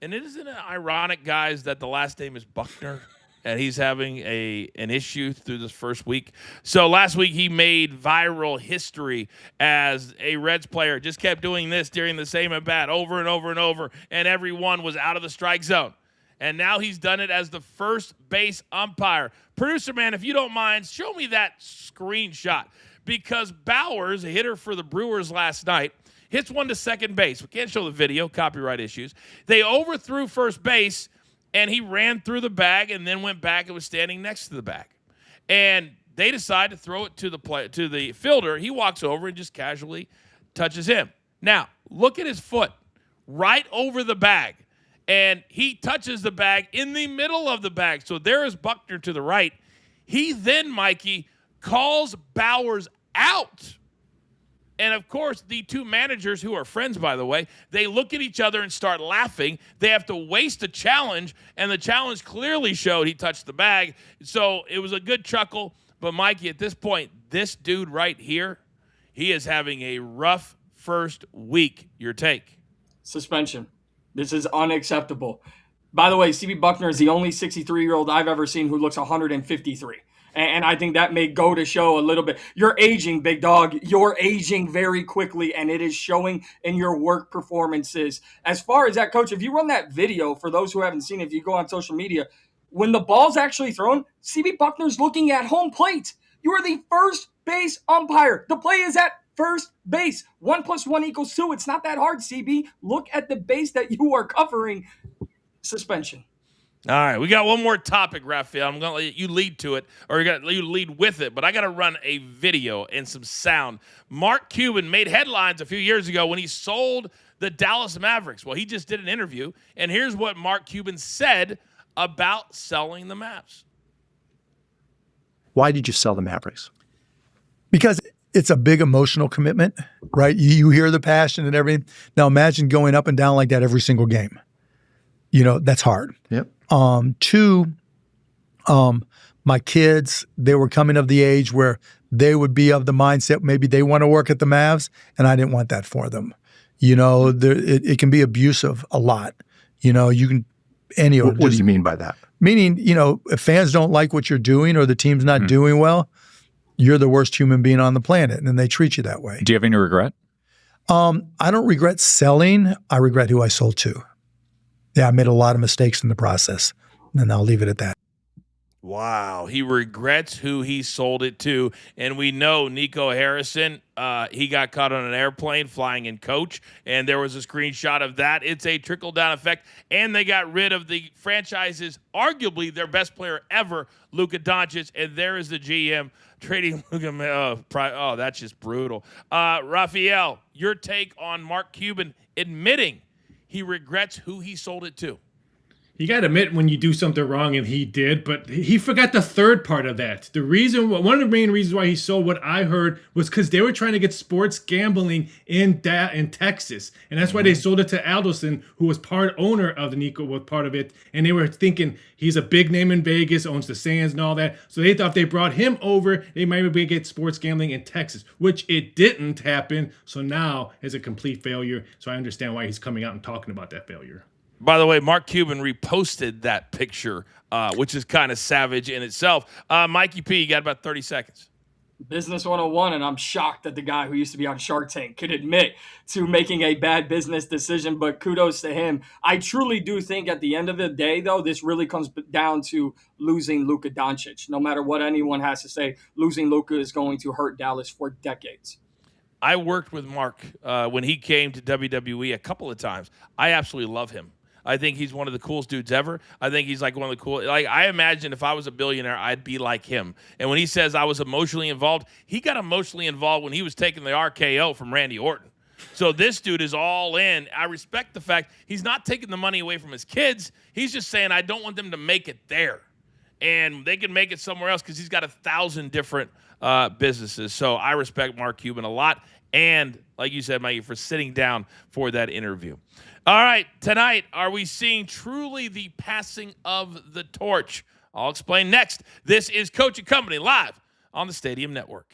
and isn't it ironic, guys, that the last name is Buckner? And he's having an issue through this first week. So last week he made viral history as a Reds player. Just kept doing this during the same at-bat over and over and over, and everyone was out of the strike zone. And now he's done it as the first base umpire. Producer man, if you don't mind, show me that screenshot. Because Bowers, a hitter for the Brewers last night, hits one to second base. We can't show the video, copyright issues. They overthrew first base, and he ran through the bag and then went back and was standing next to the bag. And they decide to throw it to the fielder. He walks over and just casually touches him. Now, look at his foot right over the bag. And he touches the bag in the middle of the bag. So there is Buckner to the right. He then, Mikey, calls Bowers out. And, of course, the two managers, who are friends, by the way, they look at each other and start laughing. They have to waste a challenge, and the challenge clearly showed he touched the bag. So it was a good chuckle. But, Mikey, at this point, this dude right here, he is having a rough first week. Your take? Suspension. This is unacceptable. By the way, CB Buckner is the only 63-year-old I've ever seen who looks 153. And I think that may go to show a little bit. You're aging, big dog. You're aging very quickly, and it is showing in your work performances. As far as that, Coach, if you run that video, for those who haven't seen it, if you go on social media, when the ball's actually thrown, CB Buckner's looking at home plate. You are the first base umpire. The play is at first base. 1 + 1 = 2. It's not that hard, CB. Look at the base that you are covering. Suspension. All right, we got one more topic, Raphael. I'm going to let you lead to it, or you lead with it, but I got to run a video and some sound. Mark Cuban made headlines a few years ago when he sold the Dallas Mavericks. Well, he just did an interview, and here's what Mark Cuban said about selling the Mavs. Why did you sell the Mavericks? Because it's a big emotional commitment, right? You hear the passion and everything. Now imagine going up and down like that every single game. That's hard. Yep. Two, my kids, they were coming of the age where they would be of the mindset maybe they want to work at the Mavs, and I didn't want that for them. It can be abusive a lot. You can What do you mean by that? Meaning, if fans don't like what you're doing or the team's not doing well, you're the worst human being on the planet, and they treat you that way. Do you have any regret? I don't regret selling. I regret who I sold to. Yeah, I made a lot of mistakes in the process, and I'll leave it at that. Wow, he regrets who he sold it to. And we know Nico Harrison, he got caught on an airplane flying in coach, and there was a screenshot of that. It's a trickle-down effect, and they got rid of the franchise's arguably their best player ever, Luka Doncic, and there is the GM trading Luka. Oh, that's just brutal. Raphael, your take on Mark Cuban admitting he regrets who he sold it to? You got to admit when you do something wrong, and he did, but he forgot the third part of that. One of the main reasons why he sold, what I heard, was because they were trying to get sports gambling in Texas, and that's why they sold it to Alderson, who was part owner of the Nico, was part of it, and they were thinking he's a big name in Vegas, owns the Sands and all that, so they thought if they brought him over, they might be able to get sports gambling in Texas, which it didn't happen, so now it's a complete failure, so I understand why he's coming out and talking about that failure. By the way, Mark Cuban reposted that picture, which is kind of savage in itself. Mikey P, you got about 30 seconds. Business 101, and I'm shocked that the guy who used to be on Shark Tank could admit to making a bad business decision, but kudos to him. I truly do think at the end of the day, though, this really comes down to losing Luka Doncic. No matter what anyone has to say, losing Luka is going to hurt Dallas for decades. I worked with Mark when he came to WWE a couple of times. I absolutely love him. I think he's one of the coolest dudes ever. I think he's like one of the cool. Like, I imagine if I was a billionaire, I'd be like him. And when he says I was emotionally involved, he got emotionally involved when he was taking the RKO from Randy Orton. So this dude is all in. I respect the fact he's not taking the money away from his kids. He's just saying, I don't want them to make it there. And they can make it somewhere else because he's got 1,000 different businesses. So I respect Mark Cuban a lot. And like you said, Mikey, for sitting down for that interview. All right, tonight, are we seeing truly the passing of the torch? I'll explain next. This is Coach and Company live on the Stadium Network.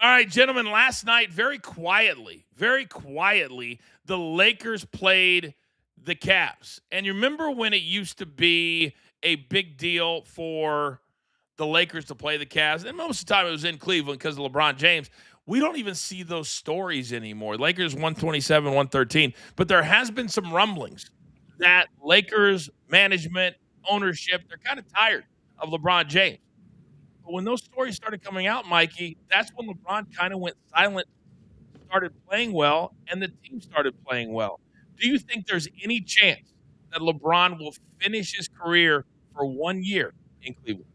All right, gentlemen, last night, very quietly, the Lakers played the Cavs. And you remember when it used to be a big deal for the Lakers to play the Cavs? And most of the time it was in Cleveland because of LeBron James. we don't even see those stories anymore. Lakers 127, 113. But there has been some rumblings that Lakers management, ownership, they're kind of tired of LeBron James. But when those stories started coming out, Mikey, that's when LeBron kind of went silent, started playing well, and the team started playing well. Do you think there's any chance that LeBron will finish his career for 1 year in Cleveland?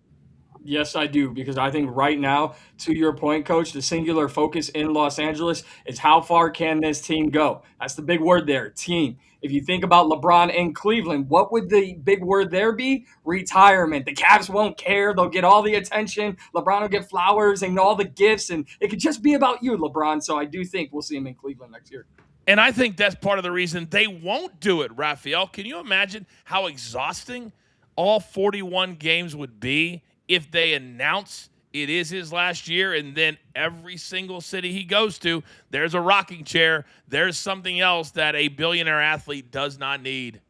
Yes, I do, because I think right now, to your point, Coach, the singular focus in Los Angeles is how far can this team go? That's the big word there, team. If you think about LeBron in Cleveland, what would the big word there be? Retirement. The Cavs won't care. They'll get all the attention. LeBron will get flowers and all the gifts, and it could just be about you, LeBron. So I do think we'll see him in Cleveland next year. And I think that's part of the reason they won't do it, Raphael. Can you imagine how exhausting all 41 games would be if they announce it is his last year, and then every single city he goes to, there's a rocking chair, there's something else that a billionaire athlete does not need?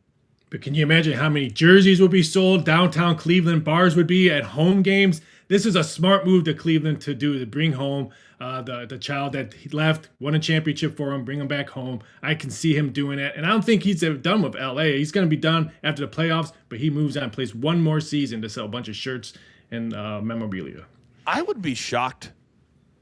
But can you imagine how many jerseys would be sold? Downtown Cleveland bars would be at home games. This is a smart move to Cleveland to do, to bring home the child that he left, won a championship for him, bring him back home. I can see him doing it. And I don't think he's done with LA. He's going to be done after the playoffs, but he moves on, plays one more season to sell a bunch of shirts and memorabilia. I would be shocked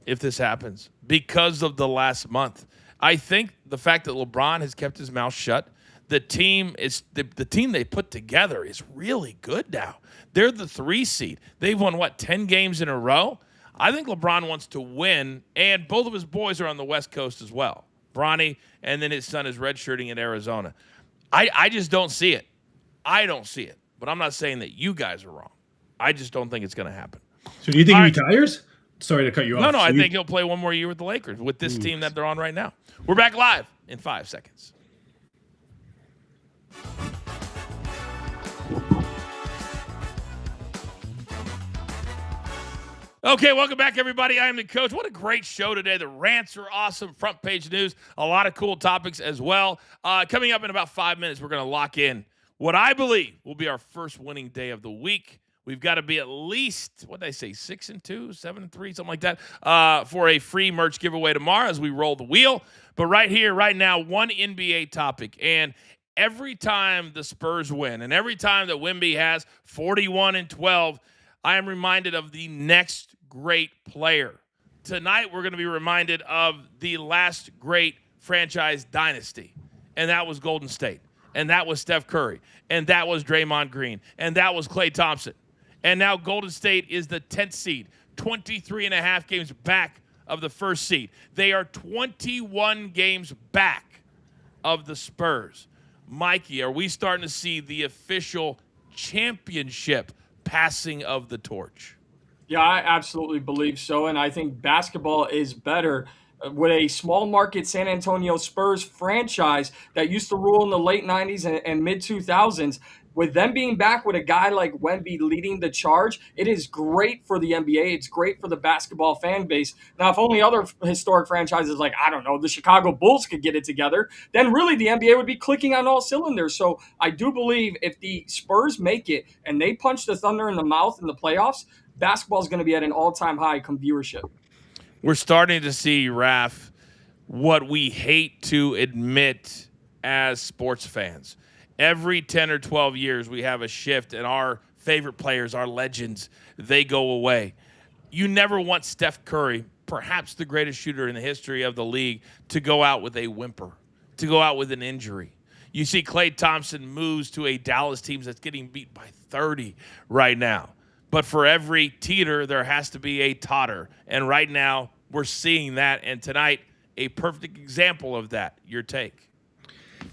if this happens because of the last month. I think the fact that LeBron has kept his mouth shut, the team the team they put together is really good now. They're the 3 seed. They've won, 10 games in a row? I think LeBron wants to win, and both of his boys are on the West Coast as well. Bronny, and then his son is redshirting in Arizona. I just don't see it. I don't see it. But I'm not saying that you guys are wrong. I just don't think it's going to happen. So do you think he retires? Sorry to cut you off. No, I think he'll play one more year with the Lakers, with this team that they're on right now. We're back live in 5 seconds. Okay, welcome back, everybody. I am the coach. What a great show today. The rants are awesome. Front page news. A lot of cool topics as well. Coming up in about 5 minutes, we're going to lock in what I believe will be our first winning day of the week. We've got to be at least, what did I say, 6-2, 7-3, something like that, for a free merch giveaway tomorrow as we roll the wheel. But right here, right now, one NBA topic. And every time the Spurs win, and every time that Wemby has 41-12, I am reminded of the next great player. Tonight, we're going to be reminded of the last great franchise dynasty, and that was Golden State, and that was Steph Curry, and that was Draymond Green, and that was Klay Thompson. And now Golden State is the 10th seed, 23.5 games back of the first seed. They are 21 games back of the Spurs. Mikey, are we starting to see the official championship passing of the torch? Yeah, I absolutely believe so. And I think basketball is better with a small market San Antonio Spurs franchise that used to rule in the late 90s and mid 2000s. With them being back with a guy like Wemby leading the charge, it is great for the NBA. It's great for the basketball fan base. Now, if only other historic franchises like, I don't know, the Chicago Bulls could get it together, then really the NBA would be clicking on all cylinders. So I do believe if the Spurs make it and they punch the Thunder in the mouth in the playoffs, basketball is going to be at an all-time high come viewership. We're starting to see, Raph, what we hate to admit as sports fans. Every 10 or 12 years, we have a shift, and our favorite players, our legends, they go away. You never want Steph Curry, perhaps the greatest shooter in the history of the league, to go out with a whimper, to go out with an injury. You see Klay Thompson moves to a Dallas team that's getting beat by 30 right now. But for every teeter, there has to be a totter. And right now, we're seeing that. And tonight, a perfect example of that. Your take.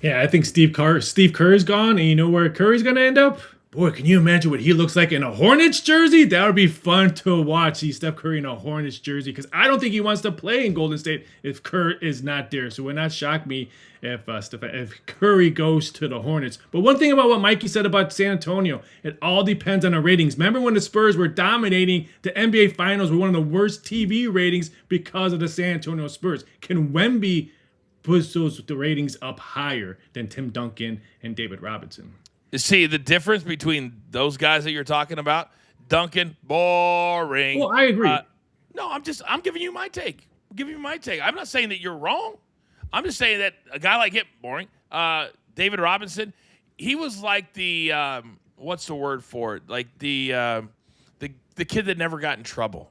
Yeah, I think Steve Kerr's gone, and you know where Curry's going to end up? Boy, can you imagine what he looks like in a Hornets jersey? That would be fun to watch, see Steph Curry in a Hornets jersey, because I don't think he wants to play in Golden State if Kerr is not there. So it would not shock me if Curry goes to the Hornets. But one thing about what Mikey said about San Antonio, it all depends on the ratings. Remember when the Spurs were dominating the NBA Finals with one of the worst TV ratings because of the San Antonio Spurs? Can Wemby push the ratings up higher than Tim Duncan and David Robinson? See, the difference between those guys that you're talking about, Duncan, boring. Well, I agree. No, I'm giving you my take. I'll give you my take. I'm not saying that you're wrong. I'm just saying that a guy like him, boring, David Robinson, he was like the what's the word for it? Like the kid that never got in trouble.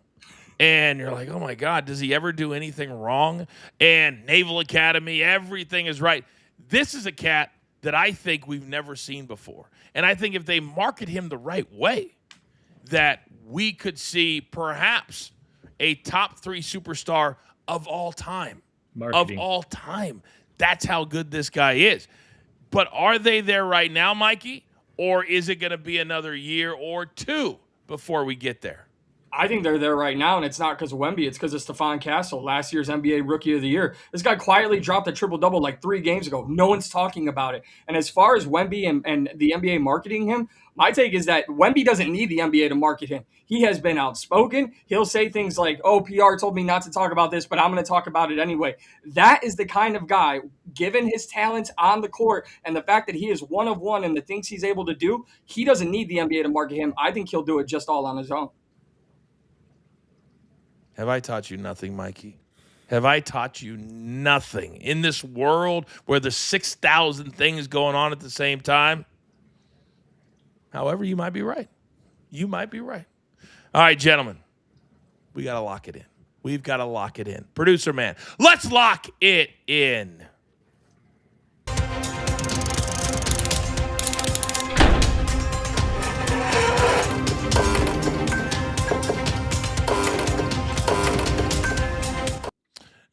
And you're like, oh my God, does he ever do anything wrong? And Naval Academy, everything is right. This is a cat that I think we've never seen before. And I think if they market him the right way, that we could see perhaps a top 3 superstar of all time. Marketing. Of all time. That's how good this guy is. But are they there right now, Mikey? Or is it going to be another year or 2 before we get there? I think they're there right now, and it's not because of Wemby. It's because of Stephon Castle, last year's NBA Rookie of the Year. This guy quietly dropped a triple-double like 3 games ago. No one's talking about it. And as far as Wemby and the NBA marketing him, my take is that Wemby doesn't need the NBA to market him. He has been outspoken. He'll say things like, oh, PR told me not to talk about this, but I'm going to talk about it anyway. That is the kind of guy, given his talents on the court and the fact that he is one of one and the things he's able to do, he doesn't need the NBA to market him. I think he'll do it just all on his own. Have I taught you nothing, Mikey? Have I taught you nothing in this world where there's 6,000 things going on at the same time? However, you might be right. You might be right. All right, gentlemen, we got to lock it in. We've got to lock it in. Producer man, let's lock it in.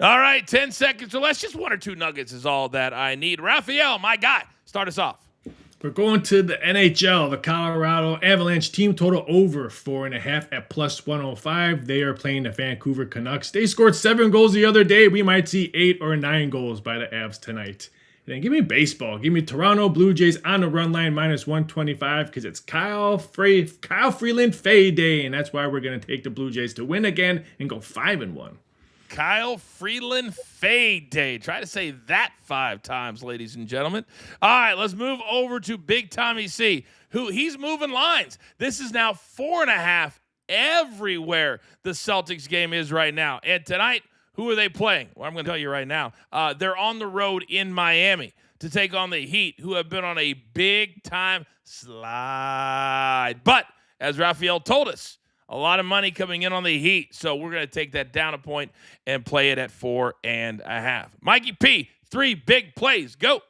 All right, 10 seconds or less. Just 1 or 2 nuggets is all that I need. Raphael, my guy, start us off. We're going to the NHL. The Colorado Avalanche team total over 4.5 at plus 105. They are playing the Vancouver Canucks. They scored 7 goals the other day. We might see 8 or 9 goals by the Avs tonight. And then give me baseball. Give me Toronto Blue Jays on the run line minus 125 because it's Kyle Freeland Fay Day. And that's why we're going to take the Blue Jays to win again and go 5-1. Kyle Freeland Fade Day. Try to say that 5 times, ladies and gentlemen. All right, let's move over to Big Tommy C, who he's moving lines. This is now 4.5 everywhere the Celtics game is right now. And tonight, who are they playing? Well, I'm going to tell you right now. They're on the road in Miami to take on the Heat, who have been on a big-time slide. But, as Raphael told us, a lot of money coming in on the Heat, so we're going to take that down a point and play it at 4.5. Mikey P, 3 big plays. Go.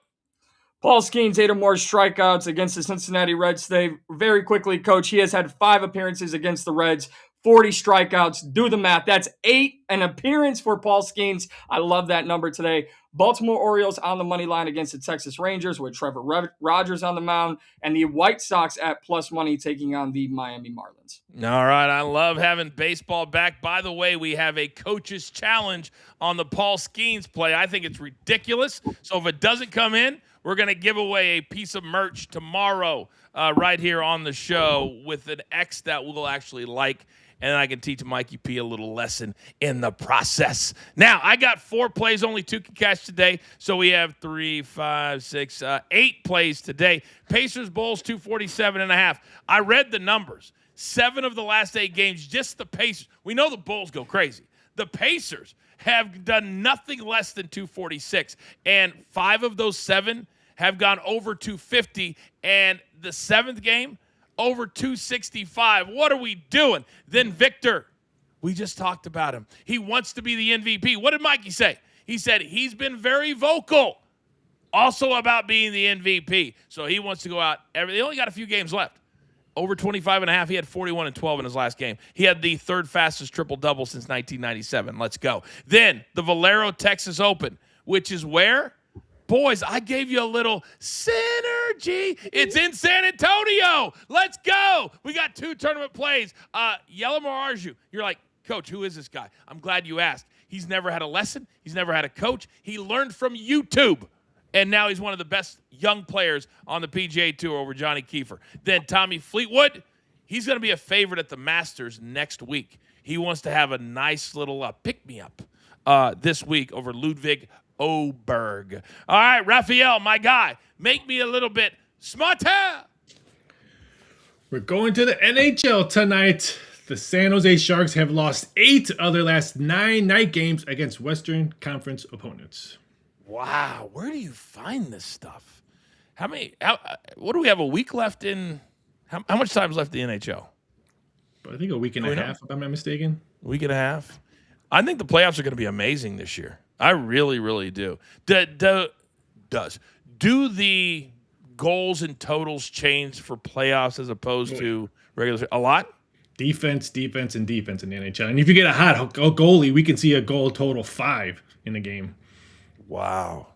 Paul Skeens, 8 or more strikeouts against the Cincinnati Reds today. Very quickly, Coach, he has had 5 appearances against the Reds, 40 strikeouts. Do the math. That's 8 an appearance for Paul Skeens. I love that number today. Baltimore Orioles on the money line against the Texas Rangers with Trevor Rogers on the mound, and the White Sox at plus money taking on the Miami Marlins. All right, I love having baseball back. By the way, we have a coach's challenge on the Paul Skeens play. I think it's ridiculous. So if it doesn't come in, we're going to give away a piece of merch tomorrow right here on the show with an X that we'll actually like. And I can teach Mikey P a little lesson in the process. Now, I got 4 plays, only 2 can catch today. So we have 3, 5, 6, 8 plays today. Pacers, Bulls, 247.5. I read the numbers. 7 of the last 8 games, just the Pacers. We know the Bulls go crazy. The Pacers have done nothing less than 246. And 5 of those 7 have gone over 250. And the 7th game, over 265. What are we doing? Then Victor, we just talked about him. He wants to be the MVP. What did Mikey say? He said he's been very vocal also about being the MVP. So he wants to go out. They only got a few games left. Over 25.5. He had 41 and 12 in his last game. He had the 3rd fastest triple-double since 1997. Let's go. Then the Valero Texas Open, which is where? Boys, I gave you a little synergy. It's in San Antonio. Let's go. We got 2 tournament plays. Yellow Arju, you're like, Coach, who is this guy? I'm glad you asked. He's never had a lesson. He's never had a coach. He learned from YouTube. And now he's one of the best young players on the PGA Tour over Johnny Kiefer. Then Tommy Fleetwood, he's going to be a favorite at the Masters next week. He wants to have a nice little pick-me-up this week over Ludwig Oberg. All right, Raphael, my guy, make me a little bit smarter. We're going to the NHL tonight. The San Jose Sharks have lost 8 of their last 9 night games against Western Conference opponents. Wow, where do you find this stuff? What do we have, a week left in? How much time is left in the NHL? But I think a week and a half, if I'm not mistaken. A week and a half? I think the playoffs are going to be amazing this year. I really, really do. Do the goals and totals change for playoffs as opposed to regular? A lot? Defense, and defense in the NHL. And if you get a hot goalie, we can see a goal total 5 in the game. Wow.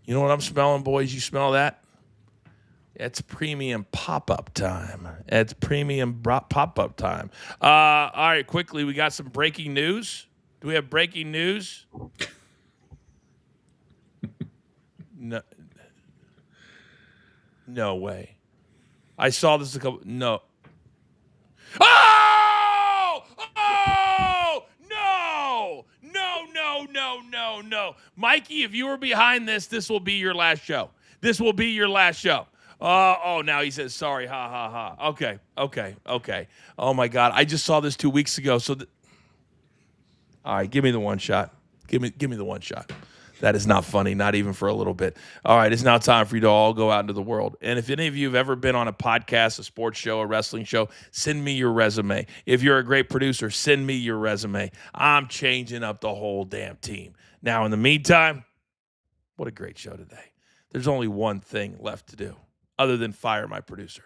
You know what I'm smelling, boys? You smell that? It's premium pop-up time. It's premium pop-up time. All right, quickly, we got some breaking news. Do we have breaking news? No way. I saw this a couple. No. Oh! Oh! No. Mikey, if you were behind this will be your last show. This will be your last show. Now he says sorry. Ha, ha, ha. Okay. Oh, my God. I just saw this 2 weeks ago. All right, give me the one shot. Give me the one shot. That is not funny, not even for a little bit. All right, it's now time for you to all go out into the world. And if any of you have ever been on a podcast, a sports show, a wrestling show, send me your resume. If you're a great producer, send me your resume. I'm changing up the whole damn team. Now, in the meantime, what a great show today. There's only one thing left to do other than fire my producer.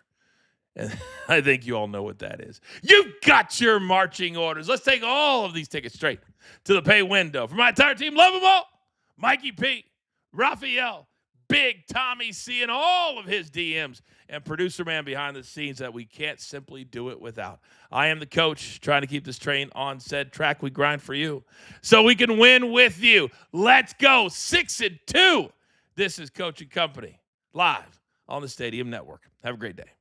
And I think you all know what that is. You've got your marching orders. Let's take all of these tickets straight to the pay window. For my entire team, love them all. Mikey P, Raphael, Big Tommy C, and all of his DMs, and producer man behind the scenes that we can't simply do it without. I am the coach trying to keep this train on said track. We grind for you so we can win with you. Let's go 6-2. This is Coaching Company live on the Stadium Network. Have a great day.